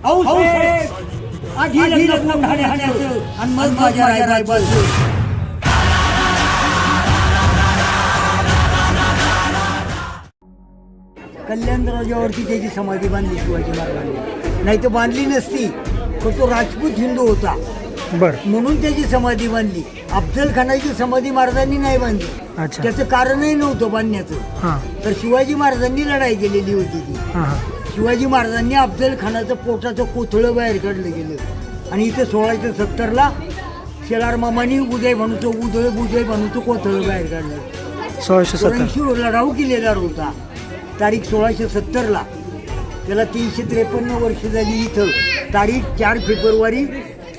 आधी लग्न ठाण्याचं आणि मग माझ्या रायबाचं. कल्याण दरवाजावरती त्याची समाधी बांधली शिवाजी महाराजांनी, नाही तर बांधली नसती. पण तो राजपूत हिंदू होता म्हणून त्याची समाधी बांधली. अफजल खानाची समाधी महाराजांनी नाही बांधली. त्याचं कारणही नव्हतं बांधण्याचं. तर शिवाजी महाराजांनी लढाई केलेली होती ती. शिवाजी महाराजांनी अफजल खानाचं पोटाचं कोथळं बाहेर काढलं गेलं आणि इथे 1670ला शेलार मामानी उदय म्हणून कोथळं बाहेर काढलं. 1680 लढाऊ किल्लेदार होता. तारीख 1670ला. त्याला 353 वर्ष झाली. इथं तारीख 4 फेब्रुवारी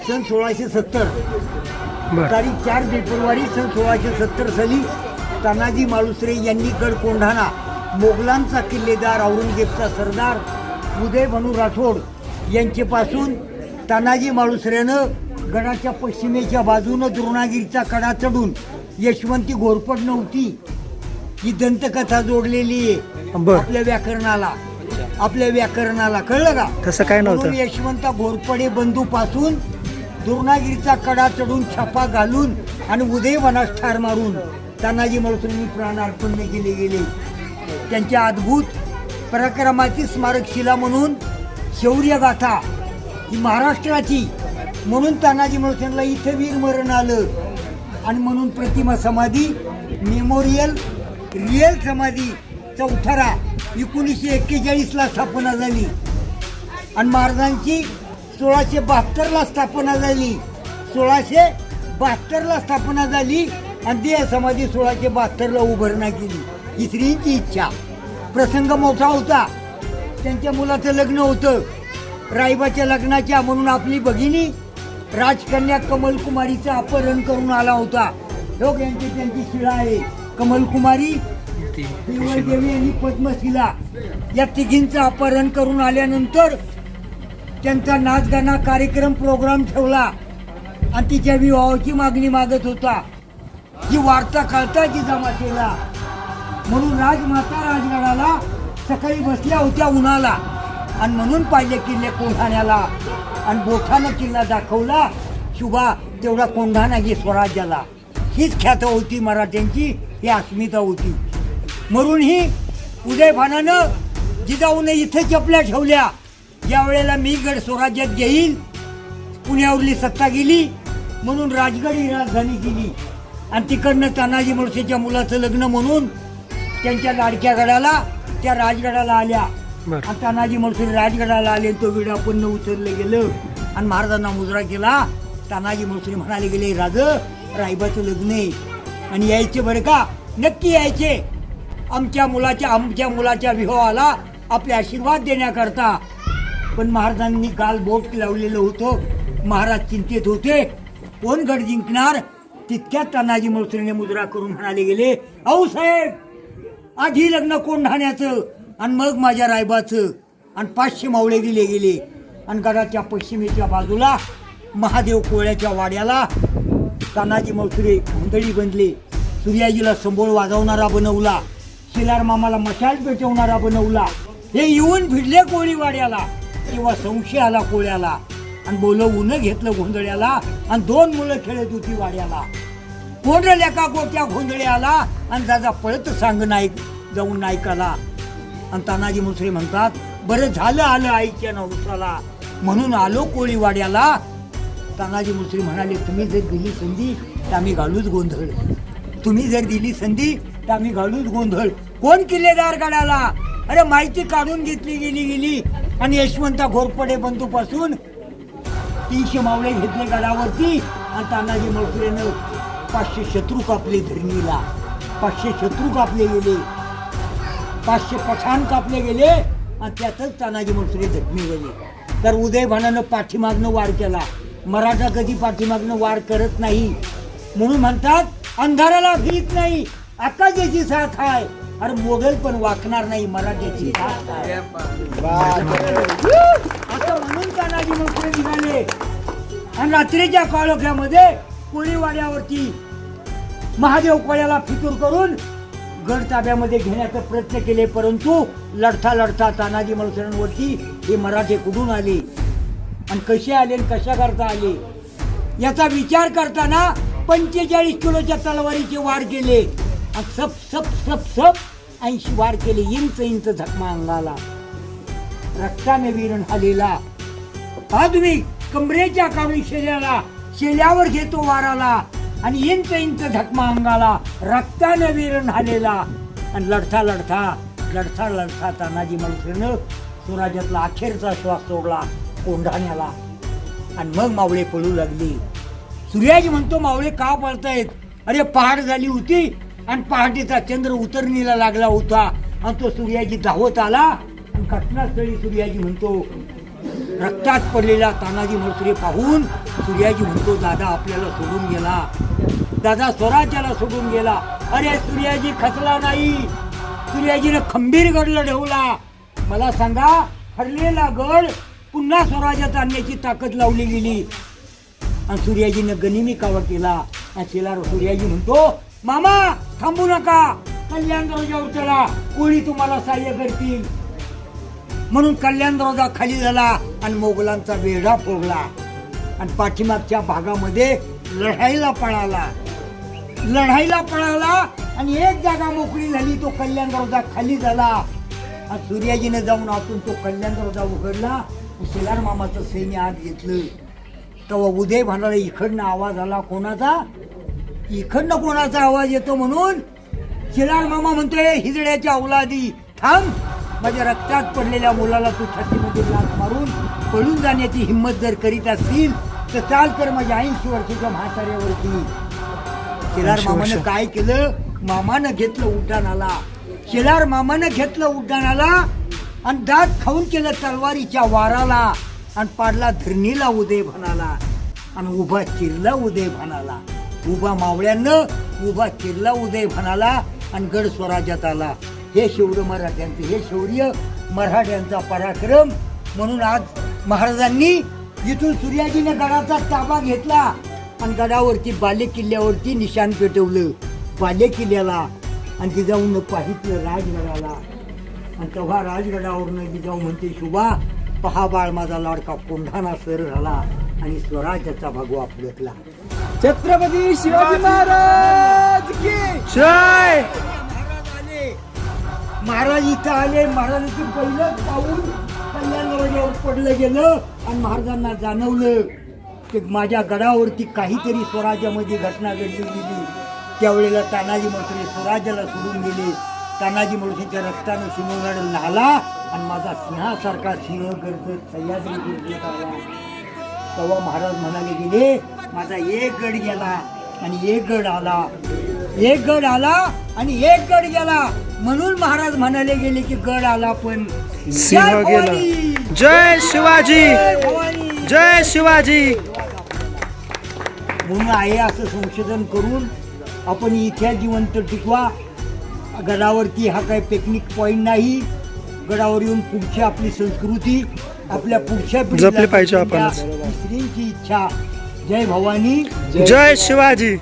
सन 1670. तारीख 4 फेब्रुवारी सन 1670 साली तानाजी मालुसरे यांनी गड कोंढाणा, मोगलांचा किल्लेदार, औरंगजेबचा सरदार उदयभानू राठोड यांच्यापासून तानाजी मालुसऱ्यानं गडाच्या पश्चिमेच्या बाजूनं द्रोणागिरीचा कडा चढून यशवंती घोरपड नव्हती ही दंतकथा जोडलेली आहे आपल्या व्याकरणाला. कळलं का? तसं काय नव्हतं. यशवंत घोरपडे बंधू पासून द्रोणागिरीचा कडा चढून छापा घालून आणि उदयवनास ठार मारून तानाजी मालुसरेंनी प्राणार्पण केले गेले. त्यांच्या अद्भुत पराक्रमाची स्मारकशिला म्हणून शौर्य गाथा ही महाराष्ट्राची म्हणून तानाजी मालुसरेंना इथं वीर मरण आलं. आणि म्हणून प्रतिमा समाधी, मेमोरियल, रिअल समाधी चौथरा 1941ला स्थापना झाली आणि महाराजांची 1672ला स्थापना झाली. 1672ला स्थापना झाली आणि देह समाधी 1672ला उभारणा केली. ही श्रींची इच्छा. प्रसंग मोठा होता. त्यांच्या मुलाचं लग्न होतं. रायबाच्या लग्नाच्या म्हणून आपली भगिनी राजकन्या कमलकुमारीचं अपहरण करून आला होता. लोक त्यांची शिळा आहे. कमलकुमारी, देवी आणि पद्मशिला या तिघींचं अपहरण करून आल्यानंतर त्यांचा नाचगाणा कार्यक्रम प्रोग्राम ठेवला आणि तिच्या विवाहाची मागणी मागत होता. जी वार्ता कळता जी जमा केला म्हणून राजमाता राजगडाला सकाळी बसल्या होत्या उन्हाला आणि म्हणून पाहिले किल्ले कोंढाण्याला आणि बोठानं किल्ला दाखवला. शुभा तेवढा कोंढाणा घे स्वराज्याला. हीच ख्यात होती मराठ्यांची, ही अस्मिता होती. म्हणून ही उदयभानानं जिजाऊने इथे चपल्या ठेवल्या. ज्या वेळेला मी गड स्वराज्यात घेईल, पुण्यावरली सत्ता गेली म्हणून राजगड ही राजधानी केली आणि तिकडनं तानाजी मालुसरेच्या मुलाचं लग्न म्हणून त्यांच्या लाडक्या गडाला त्या राजगडाला आल्या. आणि तानाजी मालुसरे राजगडाला आले. तो विडा पण उचललं गेलं आणि महाराजांना मुजरा केला. तानाजी मालुसरे म्हणाले गेले, राज रायबाचं लग्न आहे आणि यायचे बरं का, नक्की यायचे. आमच्या मुलाच्या विवाहाला आपले आशीर्वाद देण्याकरता. पण महाराजांनी गाल बोट लावलेलं होतं. महाराज चिंतेत होते कोण गड जिंकणार. तितक्यात तानाजी मालुसरेने मुजरा करून म्हणाले गेले, अहो साहेब, आधी लग्न कोंढाण्याचं आणि मग माझ्या रायबाचं. आणि 500 मावळे दिले गेले आणि गडाच्या पश्चिमेच्या बाजूला महादेव कोळ्याच्या वाड्याला तानाजी मालुसरे हुंदडी बांधले. सूर्याजीला संबोळ वाजवणारा बनवला. शेलार मामाला मशाल पेटवणारा बनवला. हे येऊन भिडले कोळीवाड्याला. तेव्हा संशय आला कोळ्याला आणि बोलवून घेतलं गोंधळ्याला आणि 2 मुलं खेळत होती वाड्याला. कोंडल्या का गोट्या गोंधळ्याला आणि दादा पळत सांग नाईक जाऊन नायकाला. आणि तानाजी मालुसरे म्हणतात, बरं झालं आलं आईच्या नवसाला म्हणून आलो कोळीवाड्याला. तानाजी मालुसरे म्हणाले, तुम्ही जर दिली संधी तर आम्ही घालूच गोंधळ. तुम्ही जर दिली संधी तर आम्ही घालूच गोंधळ. कोण किल्लेदार गडाला? अरे माहिती काढून घेतली गेली आणि यशवंता घोरपडे बंधूपासून 300 मावळे घेतले गडावरती आणि तानाजी मालुसरेनं 500 शत्रू कापले धरणीला. 500 शत्रू कापले गेले, 500 पठाण कापले गेले आणि त्यातच तानाजी मालुसरे जखमी झाले. तर उदयभानानं पाठीमागनं वार केला. मराठा कधी पाठीमागनं वार करत नाही म्हणून म्हणतात अंधाराला भीत नाही आकाशाची साथ आहे. अरे मोगल पण वाकणार नाही मराठ्याची साथ आहे. असं म्हणून तानाजी मालुसरे निघाले आणि रात्रीच्या काळोख्यामध्ये कोळीवाड्यावरती महादेव कोळ्याला फितूर करून गड ताब्यामध्ये घेण्याचा प्रयत्न केले. परंतु लढता तानाजी मालुसऱ्यांवरती हे मराठे कुठून आले आणि कसे आले आणि कशा करता आले याचा विचार करताना 45 किलोच्या तलवारीचे वार केले आणि सप सप सप सप 80 वार केले. इंच इंच जखमा अंगाला, रक्ताने विरण आलेला. हा तुम्ही कमरेच्या काढून शेल्यावर घेतो वाराला आणि इंच इंच झकमा अंगाला, रक्ताने विरण आलेला. आणि लढता लढता लढता लढता तानाजी मालुसरेनं स्वराज्यातला अखेरचा श्वास सोडला कोंढाण्याला. आणि मग मावळे पळू लागली. सूर्याजी म्हणतो मावळे का पळतायत? अरे पहाट झाली होती आणि पहाटेचा चंद्र उतरणीला लागला होता आणि तो सूर्याजी धावत आला. आणि घटनास्थळी सूर्याजी म्हणतो, रक्तात पडलेला तानाजी मालुसरे पाहून सूर्याजी म्हणतो, दादा आपल्याला सोडून गेला, दादा स्वराज्याला सोडून गेला. अरे सूर्याजी खचला नाही, सूर्याजीने खंबीर गड लढवला. मला सांगा, हरलेला गड पुन्हा स्वराज्यात आणण्याची ताकद लावली गेली. आणि सूर्याजीनं गनिमी कावा केला. आणि सूर्याजी म्हणतो, मामा थांबू नका, कल्याण दरवाजावर चला, कोणी तुम्हाला सहाय्य करतील. म्हणून कल्याण दरवाजा खाली झाला आणि मोगलांचा वेढा फोडला. आणि पाठीमागच्या भागामध्ये लढाईला पळाला आणि एक जागा मोकळी झाली, तो कल्याण दरवाजा खाली झाला. आणि सूर्याजीने जाऊन आतून तो कल्याण दरवाजा उघडला. शेलार मामाचं सैन्य आत घेतलं. तेव्हा उदय म्हणाला, इकडनं आवाज आला. कोणाचा? इकडनं कोणाचा आवाज येतो? म्हणून शेलार मामा म्हणतोय, हिजड्याच्या अवलादी थांब, माझ्या रक्तात पडलेल्या मुलाला तू छातीमध्ये लाथ मारून पळून जाण्याची हिंमत जर करीत असतील तर चाल कर माझ्या 80 वर्षाच्या म्हाताऱ्यावरती. शेलार मामानं काय केलं? मामानं घेतलं उड्डाणाला. शेलार मामानं घेतलं उड्डाणाला आणि दात खाऊन केलं तलवारीच्या वाराला. आणि पाडला धरणीला उदय भानाला. आणि उभा चिरला उदय भानाला. उभा मावळ्यानं उभा चिरला उदय भानाला. आणि गड स्वराज्यात आला. हे शौर्य मराठ्यांचं, हे शौर्य मराठ्यांचा पराक्रम. म्हणून आज महाराजांनी इथून सूर्याजीने गडाचा ताबा घेतला आणि गडावरती बाले किल्ल्यावरती निशाण पेटवलं, बाले किल्ल्याला. आणि जिजाऊनं पाहितलं राजगडाला. आणि तेव्हा राजगडावरनं जिजाऊ म्हणते, शुभा पहा बाळ माझा लाडका कोंढाणा सर झाला आणि स्वराज्याचा भगवा फडकला. छत्रपती शिवाजी महाराज की जय. महाराज इथं आले. महाराजांचं पहिलंच पाऊल कल्याण दरवाजावर पडलं गेलं. आणि महाराजांना जाणवलं की माझ्या गडावरती काहीतरी स्वराज्यामध्ये घटना घडली गेली. त्यावेळेला तानाजी मालुसरे स्वराज्याला सोडून गेले. तानाजी मालुसरेच्या रक्तानं सिंहगड न्हाला आणि माझा सिंहासारखा सिंह गर्जत सह्याद्री दुर्गेत आला. तेव्हा महाराज म्हणाले गेले, माझा एक गड गेला आणि एक गड आला, एक गड आला आणि एक गड गेला. म्हणून महाराज म्हणाले गेले की गड आला पण सिंह गेला. जय शिवाजी, जय शिवाजी. म्हणून आहे असं संशोधन करून आपण इतिहास जिवंत टिकवा. गडावरती हा काही पिकनिक पॉइंट नाही. गडावर येऊन पुढची आपली संस्कृती, आपल्या पुढच्या जपली पाहिजे आपणच. स्त्रींची इच्छा. जय भवानी, जय शिवाजी.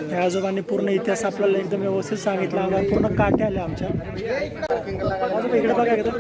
त्या आजोबांनी पूर्ण इतिहास आपल्याला एकदम व्यवस्थित सांगितला. आम्हाला पूर्ण काटे आले आमच्या. आजोबा इकडे बघा एकदा.